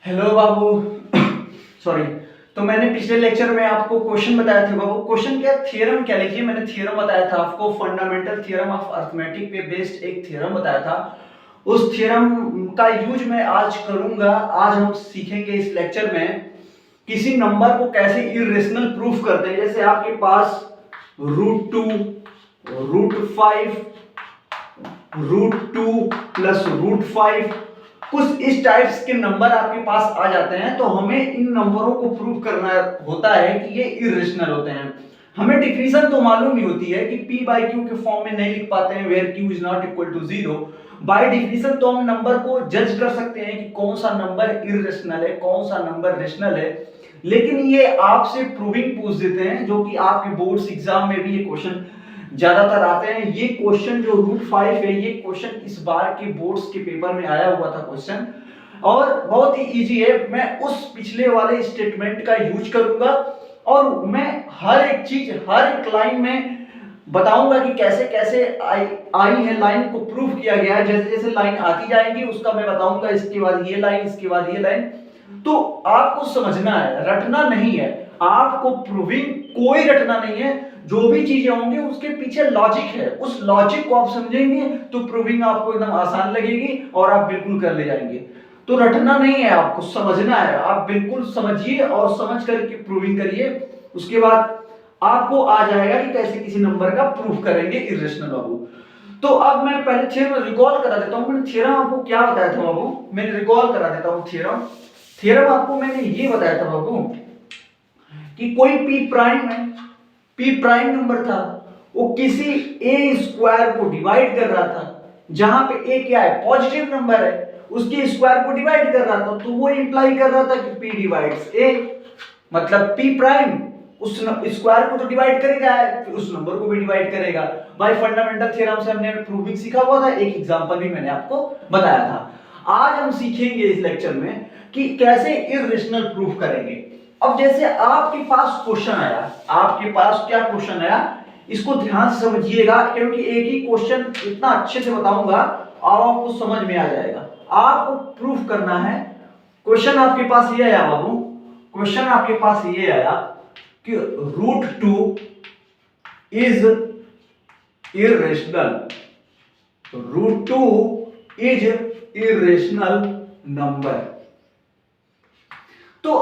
Hello बाबू। Sorry. तो मैंने पिछले लेक्चर में आपको क्वेश्चन बताया था बाबू। क्वेश्चन क्या, थ्योरम क्या लिखिए। मैंने थ्योरम बताया था आपको, फंडामेंटल थ्योरम ऑफ अरिथमेटिक पे बेस्ड एक थ्योरम बताया था। उस थ्योरम का यूज मैं आज करूंगा। आज हम सीखेंगे इस लेक्चर में किसी नंबर को कैसे इरेशनल प्रूफ करते हैं। जैसे आपके पास √2, √5, √2 प्लस √5, कुछ इस टाइप्स के नंबर आपके पास आ जाते हैं, तो हमें इन नंबरों को प्रूव करना होता है कि ये इरेशनल होते हैं। हमें डिफिनीशन तो मालूम ही होती है कि p बाई क्यू के फॉर्म में नहीं लिख पाते हैं where q is not equal to 0। By definition तो हम नंबर को जज कर सकते हैं कि कौन सा नंबर इरेशनल है, कौन सा नंबर रेशनल है। लेकिन ये आपसे प्रूविंग पूछ देते हैं, जो कि आपके बोर्ड्स एग्जाम में भी ये क्वेश्चन ज्यादातर आते हैं। ये क्वेश्चन जो √5 है, ये क्वेश्चन इस बार के बोर्ड्स के पेपर में आया हुआ था क्वेश्चन, और बहुत ही इजी है। मैं उस पिछले वाले स्टेटमेंट का यूज करूंगा और मैं हर एक चीज, हर एक लाइन में बताऊंगा कि कैसे कैसे आई है, लाइन को प्रूव किया गया है। जैसे जैसे लाइन आती जाएगी उसका मैं बताऊंगा, इसके बाद ये लाइन, इसके बाद ये लाइन। तो आपको समझना है, रटना नहीं है। आपको प्रूविंग कोई रटना नहीं है। जो भी चीजें होंगी उसके पीछे लॉजिक है, उस लॉजिक को आप समझेंगे तो प्रूविंग आपको एकदम आसान लगेगी और आप बिल्कुल कर ले जाएंगे। तो रटना नहीं है, आपको समझना है। आप बिल्कुल समझिए और समझ करके प्रूविंग करिए। उसके बाद आपको आ जाएगा कि कैसे किसी नंबर का प्रूफ करेंगे इरेशनल बाबू। तो अब मैं पहले थ्योरम रिकॉल करा देता हूं। मैंने थ्योरम आपको क्या बताया था बाबू, मैंने रिकॉल करा देता हूं थ्योरम। थ्योरम आपको मैंने ये बताया था बाबू कि कोई p प्राइम है, p प्राइम नंबर था, वो किसी a स्क्वायर को डिवाइड कर रहा था, जहां पे a क्या है, पॉजिटिव नंबर है, उसके स्क्वायर को डिवाइड कर रहा था। तो वो इंप्लाई कर रहा था कि p डिवाइड्स a, मतलब p प्राइम उस स्क्वायर को तो डिवाइड करेगा, फिर उस नंबर को भी डिवाइड करेगा। भाई फंडामेंटल थ्योरम से हमने प्रूविंग सीखा हुआ था, एक एग्जांपल भी मैंने आपको बताया था। आज हम सीखेंगे इस लेक्चर में कि कैसे इरेशनल प्रूफ करेंगे। अब जैसे आपके पास क्वेश्चन आया, आपके पास क्या क्वेश्चन आया, इसको ध्यान से समझिएगा, क्योंकि एक ही क्वेश्चन इतना अच्छे से बताऊंगा और आपको समझ में आ जाएगा। आपको प्रूफ करना है। क्वेश्चन आपके पास ये आया बाबू, क्वेश्चन आपके पास ये आया कि √2 is irrational, √2 is irrational number. तो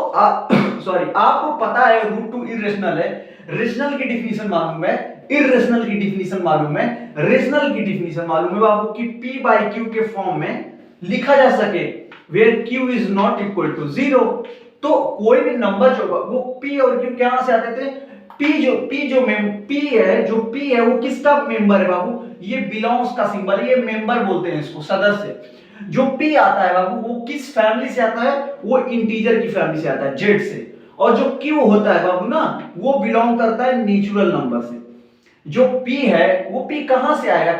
सॉरी, आपको पता है √2 इरेशनल है। रेशनल की डिफिनीशन मालूम है, इरेशनल की डिफिनीशन मालूम है, रेशनल की डिफिनीशन मालूम है बाबू कि p बाई क्यू के फॉर्म में लिखा जा सके where q is not equal to 0। तो कोई भी नंबर जो वो p और q कहां से आते थे, p है वो किसका मेंबर है बाबू, ये बिलोंग्स का सिंबल है, ये मेंबर बोलते हैं इसको, सदस्य। जो p आता है बाबू वो किस फैमिली से आता है, वो इंटीजर की फैमिली से आता है, z से। और जो q होता है बाबू ना, वो बिलोंग करता है नेचुरल नंबर से। जो p है वो p कहां से आएगा,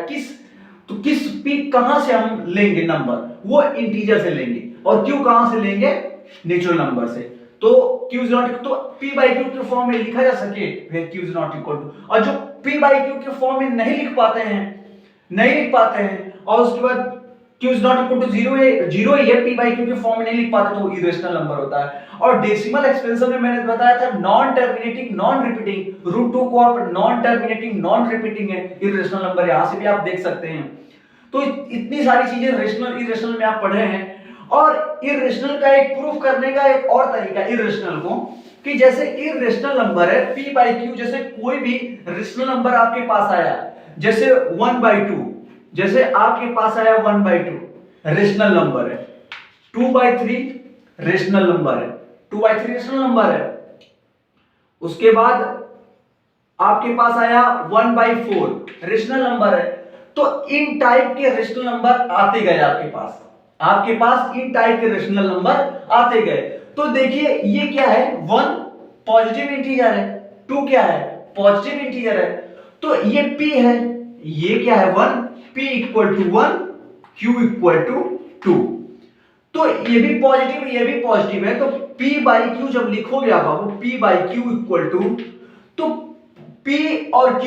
तो किस p कहां से हम लेंगे नंबर, वो इंटीजर से लेंगे। और q कहां से लेंगे, नेचुरल नंबर से। तो q इज नॉट, तो p बाई q के फॉर्म में लिखा जा सके where q is not equal to. और जो p बाई q के फॉर्म में नहीं लिख पाते हैं और उसके बाद q is not equal to 0 है, 0 ही है, p बाई q के फॉर्म में नहीं लिख पाते तो इरेशनल नंबर होता है। और डेसिमल एक्सपेंशन में मैंने बताया था नॉन टर्मिनेटिंग नॉन रिपीटिंग, √2 को आप नॉन टर्मिनेटिंग नॉन रिपीटिंग है, इरेशनल नंबर, यहां से भी आप देख सकते हैं। तो इतनी सारी चीजें रेशनल इरेशनल में आप पढ़े हैं। और इरेशनल का एक प्रूफ करने का एक और तरीका इरेशनल को, कि जैसे इरेशनल नंबर है p बाई q, जैसे कोई भी रेशनल नंबर आपके पास आया, जैसे 1/2, जैसे आपके पास आया 1/2 रेशनल नंबर है, 2/3 रेशनल नंबर है, 2/3 रेशनल नंबर है। उसके बाद आपके पास आया 1/4 रेशनल नंबर है। तो इन टाइप के रेशनल नंबर आते गए आपके पास इन टाइप के रेशनल नंबर आते गए। तो देखिए ये क्या है, 1 पॉजिटिव इंटीजर है, 2 क्या है, पॉजिटिव इंटीजर है। तो ये p है, ये क्या है 1, p equal to 1, q equal to 2। तो ये भी पॉजिटिव है। तो p बाई क्यू जब लिखोगे आप बाबू, p by q equal to, तो p और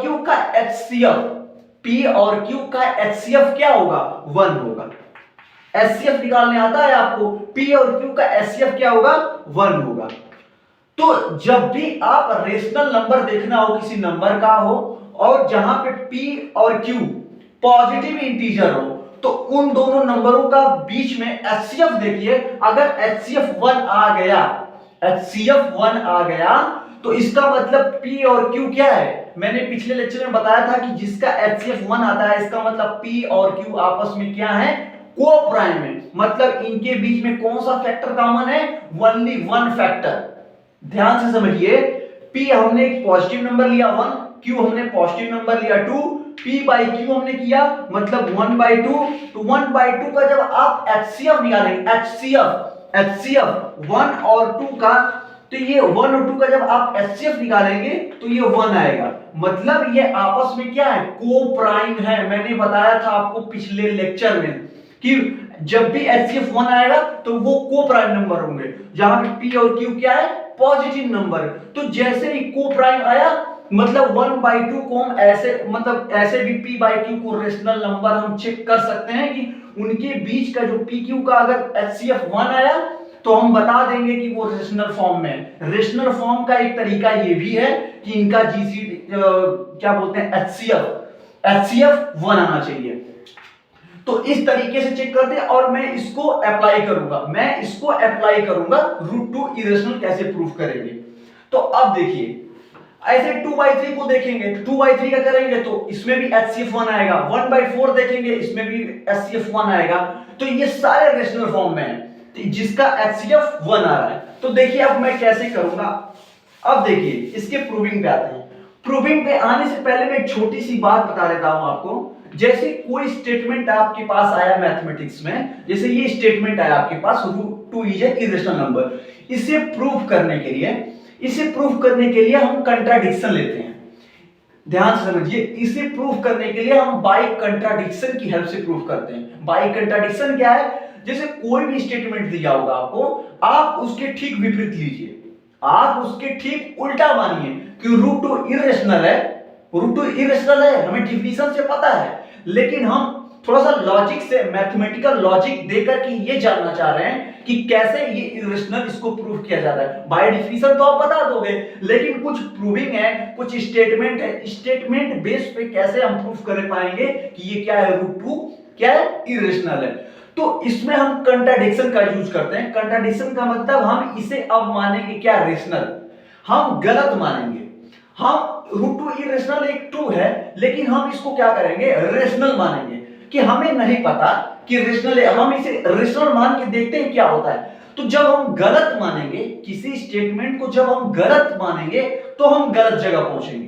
q का HCF, p और q का HCF क्या होगा, 1 होगा। एचसीएफ निकालने आता है आपको? पी और क्यू का एचसीएफ क्या होगा? 1 होगा। तो जब भी आप रेशनल नंबर देखना हो किसी नंबर का हो और जहां पे p और q पॉजिटिव इंटीजर हो, तो उन दोनों नंबरों का बीच में एचसीएफ देखिए। अगर एचसीएफ 1 आ गया, एचसीएफ 1 आ गया, तो इसका मतलब p और q क्या है? मैंने पिछले लेक्चर में बताया था कि जिसका एचसीएफ 1 आता है, इसका मतलब p और q आपस में क्या है? को प्राइम है। मतलब इनके बीच में कौन सा फैक्टर कॉमन है? Only one factor. ध्यान से समझिए, p हमने एक पॉजिटिव नंबर लिया 1, q हमने पॉजिटिव नंबर लिया 2, p बाई q हमने किया मतलब 1/2। तो 1/2 का जब आप एचसीएफ निकालेंगे, एचसीएफ 1 और 2 का, तो ये 1 और 2 का जब आप एचसीएफ निकालेंगे तो ये 1 आएगा। मतलब ये आपस में क्या है? को प्राइम है। मैंने बताया था आपको पिछले लेक्चर में कि जब भी एचसीएफ 1 आएगा तो वो को प्राइम नंबर होंगे, जहां पे p और q क्या है? Positive number. तो जैसे ही को प्राइम आया, मतलब 1/2 को हम ऐसे, मतलब ऐसे भी p बाई q को रेशनल नंबर हम चेक कर सकते हैं कि उनके बीच का जो p q का अगर एचसीएफ 1 आया तो हम बता देंगे कि वो रेशनल फॉर्म में है। रेशनल फॉर्म का एक तरीका ये भी है कि इनका जीसीडी क्या बोलते हैं, एचसीएफ 1 आना चाहिए। तो इस तरीके से चेक करते हैं और मैं इसको अप्लाई करूंगा रूट टू इरेशनल कैसे प्रूफ करेंगे। तो अब देखिए, ऐसे 2/3 को देखेंगे तो 2/3 का करेंगे तो इसमें भी एचसीएफ 1 आएगा। 1/4 देखेंगे, इसमें भी एचसीएफ 1 आएगा। तो ये सारे रेशनल फॉर्म में है जिसका एचसीएफ 1 आ रहा है। तो देखिए अब मैं कैसे करूंगा। अब देखिए इसके प्रूविंग पे आते हैं। प्रूविंग पे आने से पहले मैं एक छोटी सी बात बता देता हूं आपको। जैसे कोई स्टेटमेंट आपके पास आया मैथमेटिक्स में, जैसे ये स्टेटमेंट आया आपके पास, root 2 is a irrational number. इसे प्रूव करने के लिए हम कंट्राडिक्शन लेते हैं। ध्यान से समझिए, इसे प्रूव करने के लिए हम बाय कंट्राडिक्शन की हेल्प से प्रूव करते हैं। बाय कंट्राडिक्शन क्या है? जैसे कोई भी स्टेटमेंट दिया होगा आपको, आप उसके ठीक विपरीत लीजिए, आप उसके ठीक उल्टा मानिए कि रूट 2 इरेशनल है। रूट 2 इरेशनल है, हमें डिफिनेशन से पता है, लेकिन हम थोड़ा सा लॉजिक से, मैथमेटिकल लॉजिक देकर के ये जानना चाह रहे हैं कि कैसे ये इरेशनल, इसको प्रूव किया जाता है। बाय डिफिनेशन तो आप बता दोगे, लेकिन कुछ प्रूविंग है, कुछ स्टेटमेंट है, स्टेटमेंट बेस पे कैसे हम प्रूव कर पाएंगे कि ये क्या है, रूट 2 क्या है, इरेशनल है। तो इसमें हम कंट्राडिक्शन का यूज करते हैं। कंट्राडिक्शन का मतलब हम इसे अब मानेंगे क्या, रेशनल, हम गलत मानेंगे। हम रूट 2 इरेशनल एक 2 है, लेकिन हम इसको क्या करेंगे, रेशनल मानेंगे कि हमें नहीं पता कि रेशनल है, हम इसे रेशनल मान के देखते हैं क्या होता है। तो जब हम गलत मानेंगे किसी स्टेटमेंट को, जब हम गलत मानेंगे तो हम गलत जगह पहुंचेंगे।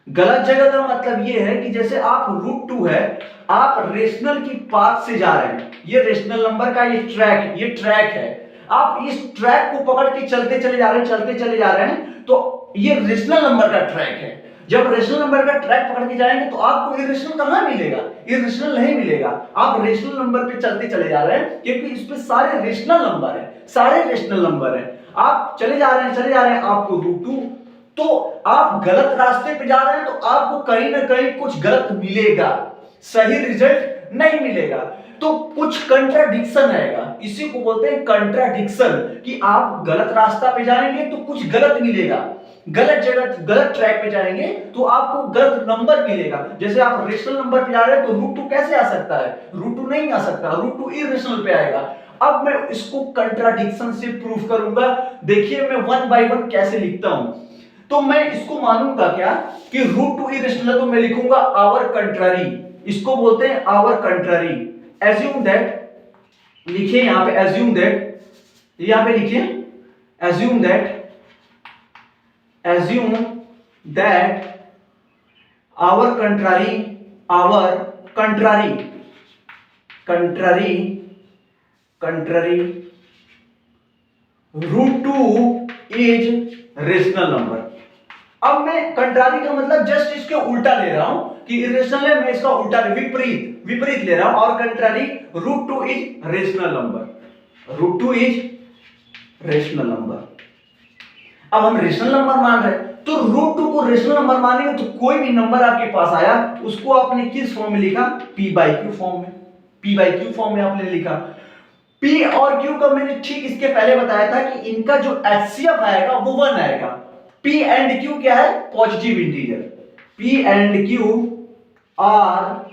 गलत जगह का मतलब ये है कि जैसे आप रूट 2 है, आप रेशनल की पाथ से जा रहे हैं, ये रेशनल नंबर का ये ट्रैक है, आप इस ट्रैक को पकड़ के चलते चले जा रहे हैं, तो ये रेशनल नंबर का ट्रैक है। जब रेशनल नंबर का ट्रैक पकड़ के जाएंगे तो आपको इरेशनल कहां मिलेगा, इरेशनल नहीं मिलेगा। आप रेशनल नंबर पे चलते चले जा रहे हैं क्योंकि इस पे सारे रेशनल नंबर है, आप चले जा रहे हैं आपको रूट 2, तो आप गलत रास्ते पे जा रहे हैं, तो आपको कहीं ना कहीं कुछ गलत मिलेगा, सही रिजल्ट नहीं मिलेगा। तो कुछ कंट्राडिक्शन आएगा, इसी को बोलते हैं कंट्राडिक्शन, कि आप गलत रास्ता पे जाएंगे तो कुछ गलत मिलेगा, गलत जगह, गलत ट्रैक पे जाएंगे तो आपको गलत नंबर मिलेगा। जैसे आप रेशनल नंबर पे जा रहे हैं तो रूट 2 कैसे आ सकता है, रूट 2 नहीं आ सकता, रूट 2 इरेशनल पे आएगा। अब मैं इसको कंट्राडिक्शन से प्रूफ करूंगा। देखिए मैं 1 बाय 1 कैसे लिखता हूं। तो मैं इसको मानूंगा क्या कि रूट 2 इरेशनल, तो मैं लिखूंगा आवर कंट्रारी, इसको बोलते हैं आवर कंट्रारी। एज्यूम दैट, लिखिए यहां पे एज्यूम दैट, यहां पे लिखिए assume that our contrary root 2 is rational number. अब मैं कंट्रारी का मतलब जस्ट इसके उल्टा ले रहा हूं कि इरेशनल है, मैं इसका उल्टा विपरीत ले रहा हूं, और contrary root 2 is rational number. अब हम रेशनल नंबर मान रहे हैं, तो रूट 2 को रेशनल नंबर मानेंगे तो कोई भी नंबर आपके पास आया उसको आपने किस फॉर्म में लिखा, p बाई q फॉर्म में। P बाई Q फॉर्म में आपने लिखा। P और Q का मैंने ठीक इसके पहले बताया था कि इनका जो HCF आएगा वो 1 आएगा। P एंड Q क्या है? Positive integer. P and Q are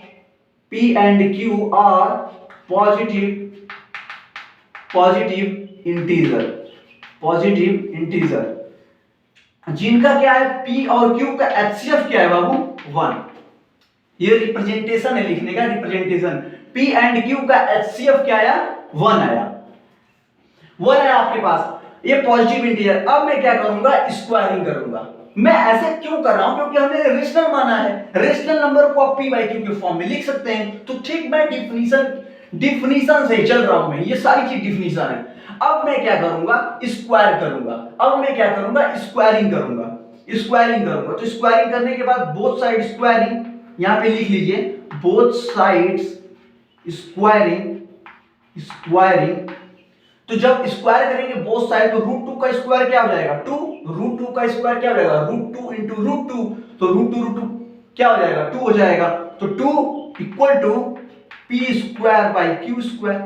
positive integer जिनका क्या है, P और Q का HCF क्या है बाबू? 1। ये रिप्रेजेंटेशन है, लिखने का रिप्रेजेंटेशन। P एंड Q का HCF क्या आया? 1 आया। 1 है आपके पास, ये पॉजिटिव इंटीजर। अब मैं क्या करूंगा? स्क्वायरिंग करूंगा। मैं ऐसे क्यों कर रहा हूं? क्योंकि हमने रेशनल माना है। रेशनल नंबर को आप P बाई Q के फॉर्म में लिख सकते हैं। तो ठीक मैं डिफिनीशन से चल रहा हूं, मैं ये सारी चीज डिफिनीशन है। अब मैं क्या करूंगा? स्क्वायर करूंगा। अब मैं क्या करूंगा? स्क्वायरिंग करूंगा। तो स्क्वायरिंग करने के बाद बोथ साइड स्क्वायरिंग, यहां पे लिख लीजिए बोथ साइड्स स्क्वायरिंग। तो जब स्क्वायर करेंगे बोथ साइड तो √2 का स्क्वायर क्या हो जाएगा? 2। √2 का स्क्वायर क्या हो जाएगा? √2 इंटू √2। तो √2 क्या हो जाएगा? 2 हो जाएगा। तो 2 equal to P square by Q square.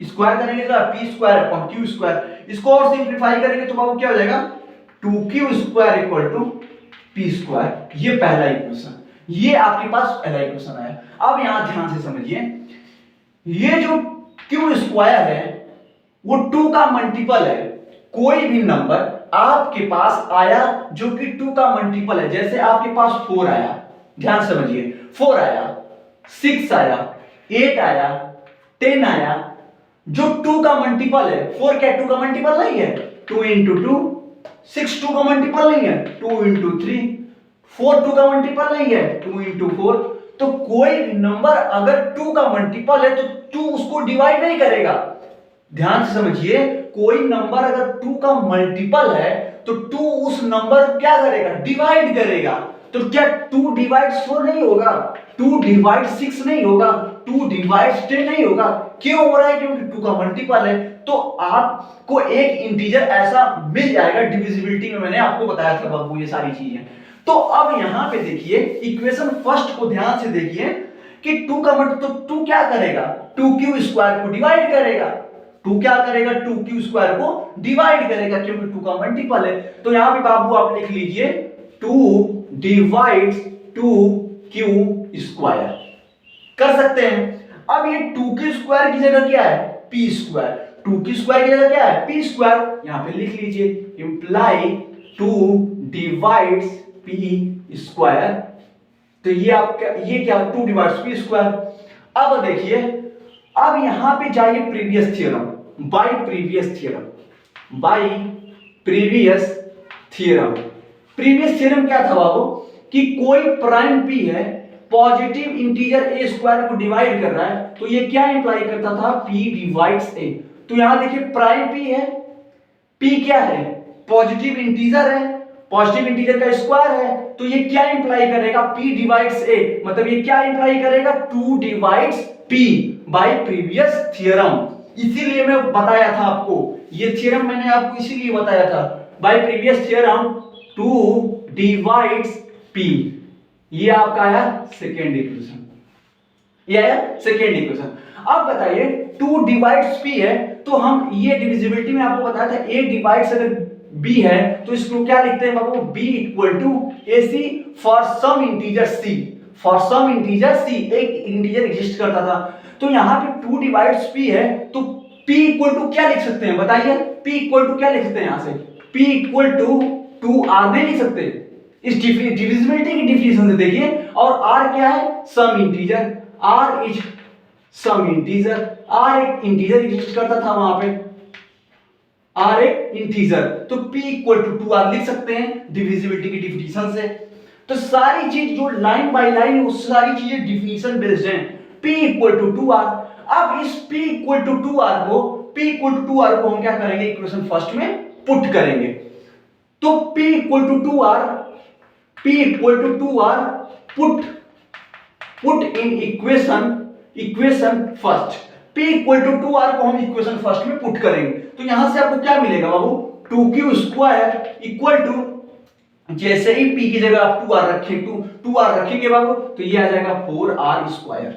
Square करेंगे तो P square upon Q square. इसको और सिंप्लीफाई करेंगे तो बाबू क्या हो जाएगा? 2Q square equal to P square. ये पहला इक्वेशन, ये आपके पास पहला इक्वेशन आया। अब यहां ध्यान से समझिए, ये जो Q स्क्वायर है वो 2 का मल्टीपल है। कोई भी नंबर आपके पास आया जो कि 2 का मल्टीपल है, जैसे आपके पास 4 आया, ध्यान समझिए, 4 आया, 6 आया, 8 आया, 10 आया, जो 2 का मल्टीपल है। 4 क्या 2 का मल्टीपल नहीं है? 2 इंटू 2। 6 2 का मल्टीपल नहीं है? 2 इंटू 3। 4 2 का मल्टीपल नहीं है? 2 इंटू 4। तो कोई नंबर अगर 2 का मल्टीपल है तो 2 उसको डिवाइड नहीं करेगा। ध्यान से समझिए, कोई नंबर अगर 2 का मल्टीपल है तो 2 उस नंबर को क्या करेगा? डिवाइड करेगा। तो क्या 2 डिवाइड्स 4 नहीं होगा? 2 डिवाइड 6 नहीं होगा? 2 डिवाइड्स 10 नहीं होगा? क्यों हो रहा है? क्योंकि 2 का मल्टीपल है। तो आपको एक इंटीजर ऐसा मिल जाएगा। डिविजिबिलिटी में मैंने आपको बताया था बाबू ये सारी चीजें। तो अब यहां पे देखिए इक्वेशन फर्स्ट को ध्यान से देखिए कि 2 का मतलब, तो 2 क्या करेगा? 2Q स्क्वायर को डिवाइड करेगा। 2 क्या करेगा? 2Q स्क्वायर को डिवाइड करेगा, क्योंकि 2 का मल्टीपल है। तो यहां पे बाबू आप लिख लीजिए 2 डिवाइड्स 2Q स्क्वायर। कर सकते हैं। अब ये 2Q स्क्वायर की जगह क्या है? P square. 2Q स्क्वायर की जगह क्या है? P square. यहां पे लिख लीजिए इंप्लाई 2 डिवाइड्स P स्क्वायर। तो ये आपका ये क्या? 2 डिवाइड्स P स्क्वायर। अब देखिए, अब यहां पे जाइए previous theorem, bye previous theorem क्या था बाबू? कि कोई प्राइम P है, पॉजिटिव इंटीजर a स्क्वायर को डिवाइड कर रहा है, तो ये क्या इंप्लाई करता था? P divides a। तो यहां देखिए प्राइम P है, P क्या है? पॉजिटिव इंटीजर है, पॉजिटिव इंटीजर का स्क्वायर है, तो ये क्या इंप्लाई करेगा? P divides a। मतलब ये क्या इंप्लाई करेगा? 2 divides P bye previous theorem. इसीलिए मैं बताया था आपको, ये थ्योरम मैंने आपको इसीलिए बताया था, bye previous theorem 2 divides P। ये आपका आया सेकेंड इक्वेशन। ये आया सेकेंड इक्वेशन। अब बताइए 2 डिवाइड्स P है, तो हम ये डिविजिबिलिटी में आपको बताया था A डिवाइड्स अगर B है तो इसको क्या लिखते हैं बाबू? B equal to AC for some integer C। For some integer C, एक इंटीजर एग्जिस्ट करता था। तो यहां पे 2 डिवाइड्स P है, तो P इक्वल टू क्या लिख सकते हैं? बताइए P इक्वल टू क्या लिख सकते हैं? यहां से P इक्वल टू 2R नहीं लिख सकते? इस डिविजिबिलिटी की डिफिनेशन से देखिए। और R क्या है? Some integer. R is some integer. R एक इंटीजर एग्जिस्ट करता था वहां पे, R एक इंटीजर, तो P इक्वल टू 2R लिख सकते हैं डिविजिबिलिटी की डिफिनेशन से। तो सारी चीज जो लाइन बाय लाइन वो सारी चीजें डिफिनेशन बेस्ड हैं। P equal to 2R। अब इस P इक्वल टू 2R को हम क्या करेंगे? इक्वेशन फर्स्ट में पुट करेंगे। तो P equal to 2R put in equation first. P equal to 2R को हम इक्वेशन फर्स्ट में पुट करेंगे, तो यहां से आपको क्या मिलेगा बाबू? 2Q स्क्वायर इक्वल टू, जैसे ही P की जगह आप 2R रखेंगे बाबू, तो ये आ जाएगा 4R स्क्वायर।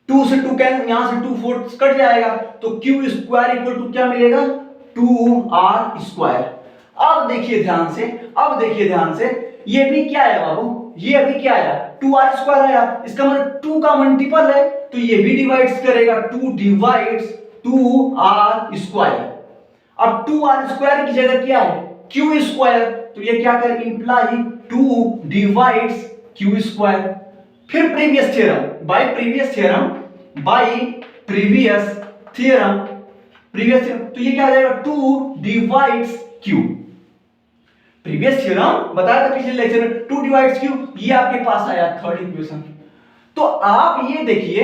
2 2 से 2 कैंसिल, यहां से 2 4 कट जाएगा, तो क्यू स्क्वायर इक्वल टू क्या मिलेगा 2r स्क्वायर। अब देखिए ध्यान से, अब देखिए ध्यान से, ये भी क्या है बाबू, ये अभी क्या आया 2r स्क्वायर आया, इसका मतलब 2 का मल्टीपल है तो ये भी डिवाइड्स करेगा, 2 डिवाइड्स 2r स्क्वायर। अब 2r स्क्वायर की जगह क्या है क्यू स्क्वायर, तो ये क्या कर इंप्लाई 2 डिवाइड्स क्यू स्क्वायर। फिर previous theorem, bye previous theorem, bye previous theorem, previous theorem, तो ये क्या आ जाएगा 2 डिवाइड्स क्यू। प्रीवियस थ्योरम बताया था पिछले लेक्चर में 2 डिवाइड्स क्यू, ये आपके पास आया थर्ड इक्वेशन। तो आप ये देखिए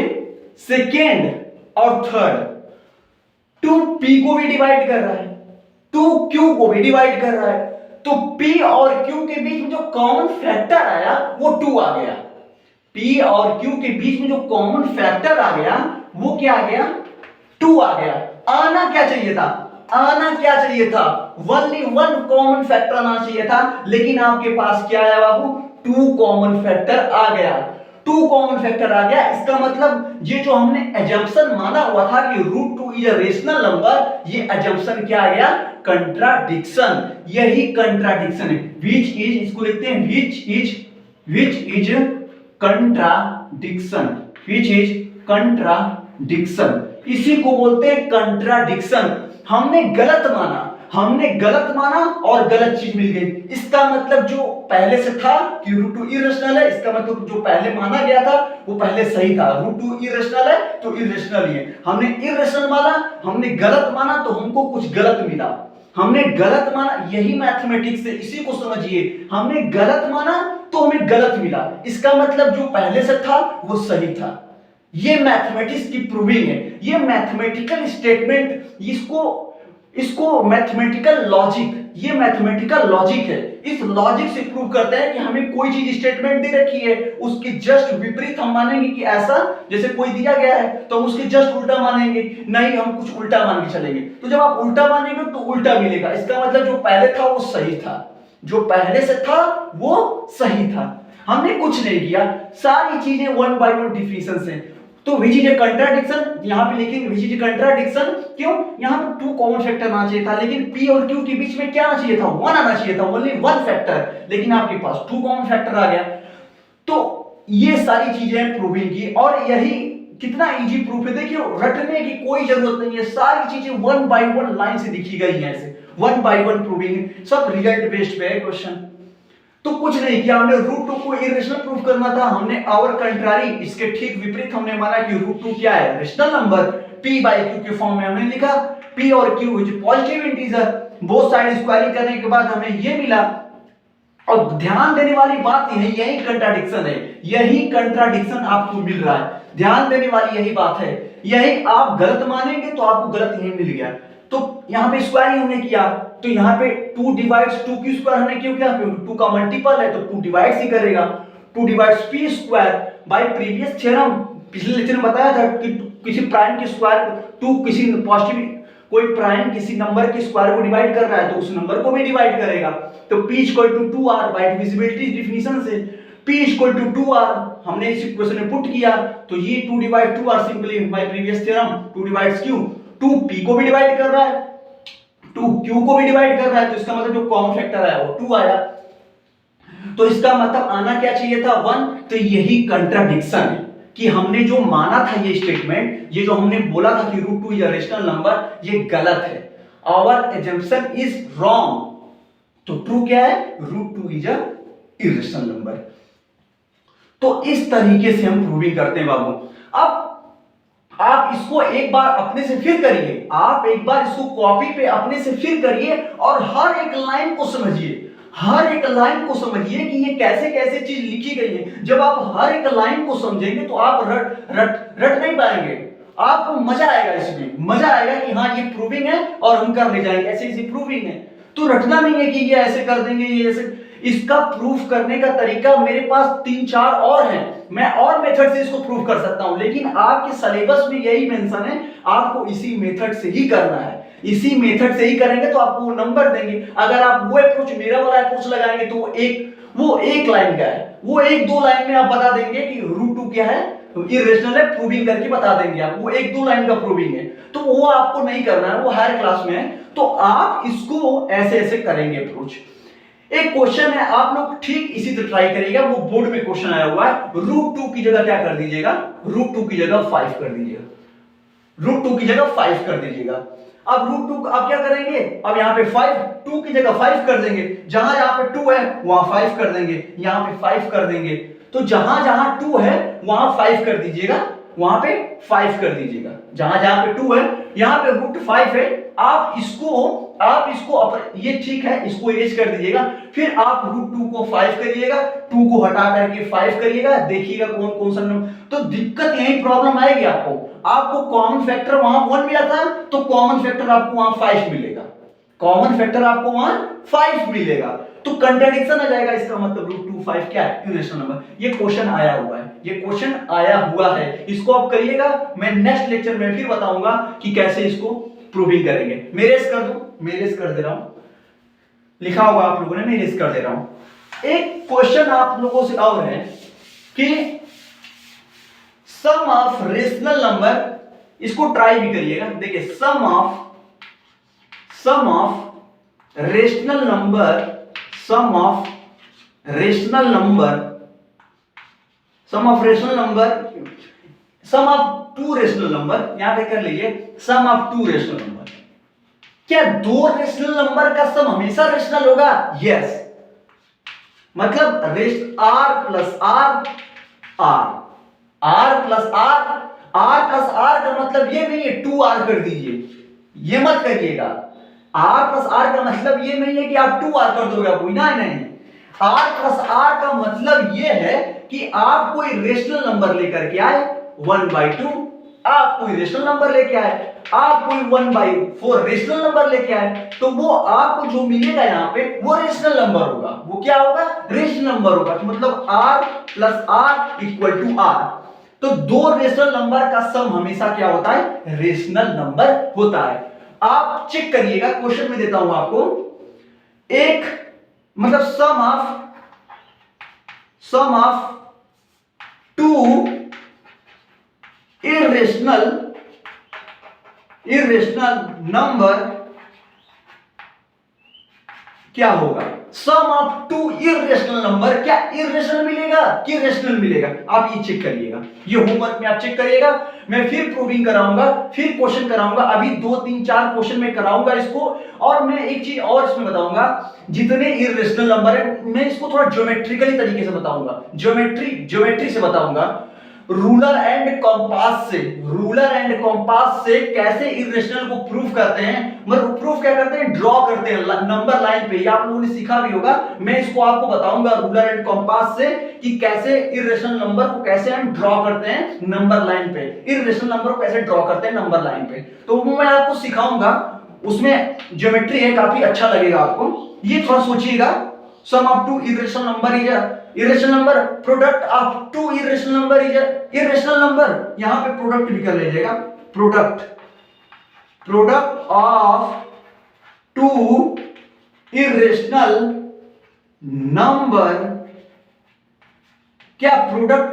सेकेंड और थर्ड 2p को भी डिवाइड कर रहा है, 2q को भी डिवाइड कर रहा है, तो p और q के बीच में जो कॉमन फैक्टर आया वो 2 आ गया। p और q के बीच में जो कॉमन फैक्टर आ गया वो क्या आ गया 2 आ गया। आना क्या चाहिए था, आना क्या चाहिए था, ओनली वन कॉमन फैक्टर आना चाहिए था, लेकिन आपके पास क्या आया बाबू 2 कॉमन फैक्टर आ गया, 2 कॉमन फैक्टर आ गया। इसका मतलब ये जो हमने एजम्पशन माना हुआ था कि √2 इज अ रेशनल नंबर, ये एजम्पशन क्या आ गया कंट्राडिक्शन, यही कंट्राडिक्शन है, व्हिच इज, इसको लिखते हैं which is contradiction, which is contradiction, इसी को बोलते हैं कंट्राडिक्शन। हमने गलत माना और गलत चीज मिल गई। इसका मतलब जो पहले से था कि √2 इरेशनल है, इसका मतलब जो पहले माना गया था वो पहले सही था, √2 इरेशनल है तो इरेशनल ही है। हमने इरेशनल माना, हमने गलत माना तो हमको कुछ गलत मिला, हमने गलत माना, यही मैथमेटिक्स है, इसी को समझिए, हमने गलत माना तो हमें गलत मिला, इसका मतलब जो पहले से था वो सही था। ये मैथमेटिक्स की प्रूविंग है, ये मैथमेटिकल स्टेटमेंट, इसको मैथमेटिकल लॉजिक, ये मैथमेटिकल लॉजिक है। इस लॉजिक से प्रूव करते हैं कि हमें कोई चीज स्टेटमेंट दे रखी है, उसके जस्ट विपरीत हम मानेंगे कि ऐसा, जैसे कोई दिया गया है तो हम उसके जस्ट उल्टा मानेंगे, नहीं हम कुछ उल्टा मान के चलेंगे। तो जब आप उल्टा मानेंगे तो उल्टा मिलेगा, इसका मतलब जो पहले था वो सही था, जो पहले से था वो सही था। हमने कुछ नहीं किया, सारी चीजें 1 by 1 डिफिनेशन है। तो व्हिच इज अ कंट्राडिक्शन, यहां पे लिखेंगे व्हिच इज अ कंट्राडिक्शन, क्यों, यहां पे 2 कॉमन फैक्टर आना चाहिए था, लेकिन p और q के बीच में क्या आना चाहिए था 1 आना चाहिए था, ओनली 1 फैक्टर, लेकिन आपके पास 2 कॉमन फैक्टर आ गया। तो ये सारी चीजें प्रूविंग की, और यही कितना इजी प्रूफ है, देखिए रटने की कोई जरूरत नहीं है, सारी चीजें 1 by 1 लाइन से लिखी गई हैं, ऐसे 1 by 1 प्रूविंग, सब रिजल्ट बेस्ड पे है क्वेश्चन। तो कुछ नहीं किया हमने, √2 को इरेशनल प्रूफ करना था, हमने और कंट्रारी, इसके ठीक विपरीत हमने माना कि √2 क्या है rational number, p by q के फॉर्म में हमने लिखा, p और q is positive integer, both side squaring करने के बाद हमें ये मिला। और ध्यान देने वाली बात यही कंट्राडिक्शन है, यही कंट्राडिक्शन आपको मिल रहा है, ध्यान देने वाली यही बात है, यही आप गलत मानेंगे तो आपको गलत यही मिल गया। तो यहाँ पे स्क्वायरिंग हमने किया, तो यहाँ पे 2 डिवाइड्स 2q स्क्वायर हमने क्यों किया, 2 का मल्टीपल है तो 2 डिवाइड्स ही करेगा, 2 divides p square. Bye previous theorem, पिछले लेक्चर में बताया था कि किसी प्राइम के स्क्वायर, 2 किसी पॉजिटिव, कोई प्राइम किसी नंबर के स्क्वायर को डिवाइड कर रहा है तो उस नंबर को भी डिवाइड करेगा। तो p equal to 2r, by divisibility definition से p इक्वल टू 2r हमने इस इक्वेशन में पुट किया, तो ये 2 divide 2r simply by previous theorem 2 divides q, 2p को भी डिवाइड कर रहा है, 2q को भी डिवाइड कर रहा है, तो इसका मतलब जो कॉमन फैक्टर आया वो 2 आया, तो इसका मतलब आना क्या चाहिए था 1। तो यही कंट्राडिक्शन है कि हमने जो माना था ये स्टेटमेंट, ये जो हमने बोला था कि √2 इज अ रेशनल नंबर, ये गलत है, आवर एजम्पशन इज रॉन्ग। तो ट्रू क्या है, √2 इज अ इरेशनल नंबर। तो इस तरीके से हम प्रूविंग करते हैं बाबू। अब आप इसको एक बार अपने से फिर करिए, आप एक बार इसको कॉपी पे अपने से फिर करिए और हर एक लाइन को समझिए, हर एक लाइन को समझिए कि ये कैसे कैसे चीज लिखी गई है। जब आप हर एक लाइन को समझेंगे तो आप रट नहीं पाएंगे, आपको मजा आएगा, इसमें मजा आएगा कि हाँ ये प्रूविंग है और हम कर ले जाएंगे, ऐसे ऐसी प्रूविंग है। तो रटना नहीं है कि ये ऐसे कर देंगे, ये ऐसे। इसका प्रूफ करने का तरीका मेरे पास 3-4 और हैं, मैं और मेथड से इसको प्रूफ कर सकता हूं, लेकिन आपके सिलेबस में यही मेंशन है, आपको इसी मेथड से ही करना है, इसी मेथड से ही करेंगे तो आपको वो नंबर देंगे। अगर आप वो अप्रोच, मेरा वाला अप्रोच लगाएंगे तो वो एक लाइन का है, वो 1-2 लाइन में आप बता देंगे कि √2 क्या है, इरेशनल है, प्रूविंग करके बता देंगे आप, वो 1-2 लाइन का प्रूविंग है, तो वो आपको नहीं करना है, वो हायर क्लास में है। तो आप इसको ऐसे ऐसे करेंगे अप्रोच। एक क्वेश्चन है, आप लोग ठीक इसी तरह ट्राई करिएगा, वो बोर्ड में क्वेश्चन आया हुआ है, √2 की जगह क्या कर दीजिएगा, √2 की जगह 5 कर दीजिएगा, √2 की जगह 5 कर दीजिएगा। अब √2 आप क्या करेंगे, अब यहाँ पे 5, 2 की जगह 5 कर देंगे, जहां यहाँ पे 2 है वहां 5 कर देंगे, यहाँ पे 5 कर देंगे, तो जहां जहां 2 है वहां 5 कर दीजिएगा, वहां पे 5 कर दीजिएगा, जहां जहां पे 2 है यहाँ पे √5 है, आप इसको ये ठीक है, इसको इरेज कर दीजिएगा, फिर आप √2 को 5 करिएगा, 2 को हटा करके 5 करिएगा, देखिएगा कौन कौन सा नंबर। तो दिक्कत यही प्रॉब्लम आएगी आपको कॉमन फैक्टर वहां 1 मिला था, तो कॉमन फैक्टर आपको वहां 5 मिलेगा, कॉमन फैक्टर आपको वहां 5 मिलेगा, तो कंट्राडिक्शन आ जाएगा, इसका मतलब √2 5 क्या है, इरेशनल नंबर। ये क्वेश्चन आया हुआ है, ये क्वेश्चन आया हुआ है, इसको आप करिएगा, मैं नेक्स्ट लेक्चर में फिर बताऊंगा कि कैसे इसको प्रूविंग करेंगे। मैं इरेज कर दूं, मैं इरेज कर दे रहा हूं, लिखा होगा आप लोगों ने, मैं इरेज कर दे रहा हूं। एक क्वेश्चन आप लोगों से और है कि सम ऑफ रेशनल नंबर, इसको ट्राई भी करिएगा, देखिए sum of rational number, sum of rational number, sum of rational number, sum of 2 rational number, यहां पे कर लीजिए सम ऑफ 2 रेशनल नंबर। क्या 2 रेशनल नंबर का सम हमेशा रेशनल होगा? यस, मतलब r plus r, r plus r का मतलब ये नहीं है 2r कर दीजिए, ये मत करिएगा। r प्लस r का मतलब ये नहीं है कि आप 2r कर दोगे, आप नहीं, r प्लस r का मतलब ये है कि आप कोई रेशनल नंबर लेकर के आए 1/2, आप कोई रेशनल नंबर लेके आए, आप कोई 1/4 रेशनल नंबर लेके आए, तो वो आपको जो मिलेगा यहाँ पे वो रेशनल नंबर होगा, वो क्या होगा, रेशनल नंबर होगा। तो मतलब r plus r equal to r, तो 2 रेशनल नंबर का सम हमेशा क्या होता है, रेशनल नंबर होता है। आप चेक करिएगा, क्वेश्चन में देता हूं आपको, एक मतलब सम ऑफ 2 इरेशनल नंबर क्या होगा, सम ऑफ 2 इरेशनल नंबर, क्या इरेशनल मिलेगा कि रेशनल मिलेगा, आप ये चेक करिएगा, ये होमवर्क में आप चेक करिएगा, मैं फिर प्रूविंग कराऊंगा, फिर क्वेश्चन कराऊंगा, अभी 2 3 4 क्वेश्चन में कराऊंगा इसको। और मैं एक चीज और इसमें बताऊंगा, जितने इरेशनल नंबर है मैं इसको थोड़ा ज्योमेट्रिकली तरीके से बताऊंगा, ज्योमेट्री से बताऊंगा, रूलर एंड कंपास से कैसे इरेशनल को प्रूव करते हैं, मतलब प्रूफ क्या करते हैं, ड्रॉ करते हैं नंबर लाइन पे, ये आप लोगों ने सीखा भी होगा, मैं इसको आपको बताऊंगा रूलर एंड कंपास से कि कैसे इरेशनल नंबर को कैसे हम ड्रॉ करते हैं नंबर लाइन पे, इरेशनल नंबर को कैसे ड्रॉ करते हैं नंबर लाइन पे, तो वो मैं आपको सिखाऊंगा, उसमें ज्योमेट्री है, काफी अच्छा लगेगा आपको, ये थोड़ा सोचिएगा। Sum of 2 irrational number is irrational number, product of 2 irrational number is irrational number, यहां पे प्रोडक्ट भी कर लीजिएगा, प्रोडक्ट ऑफ 2 इरेशनल नंबर, क्या प्रोडक्ट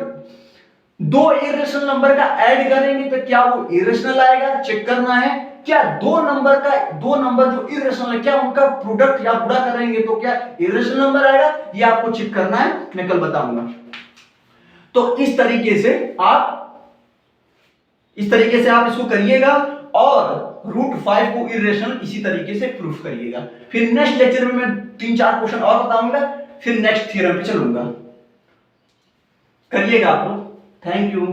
2 इरेशनल नंबर का ऐड करेंगे तो क्या वो इरेशनल आएगा, चेक करना है। क्या 2 नंबर जो इरेशनल है, क्या उनका प्रोडक्ट या गुणा करेंगे तो क्या इरेशनल नंबर आएगा, ये आपको चेक करना है, मैं कल बताऊंगा। तो इस तरीके से आप इसको करिएगा और √5 को इरेशनल इसी तरीके से प्रूफ करिएगा। फिर नेक्स्ट लेक्चर में मैं 3 4 क्वेश्चन और बताऊंगा, फिर नेक्स्ट थ्योरम पे चलूंगा, करिएगा आप लोग। Thank you.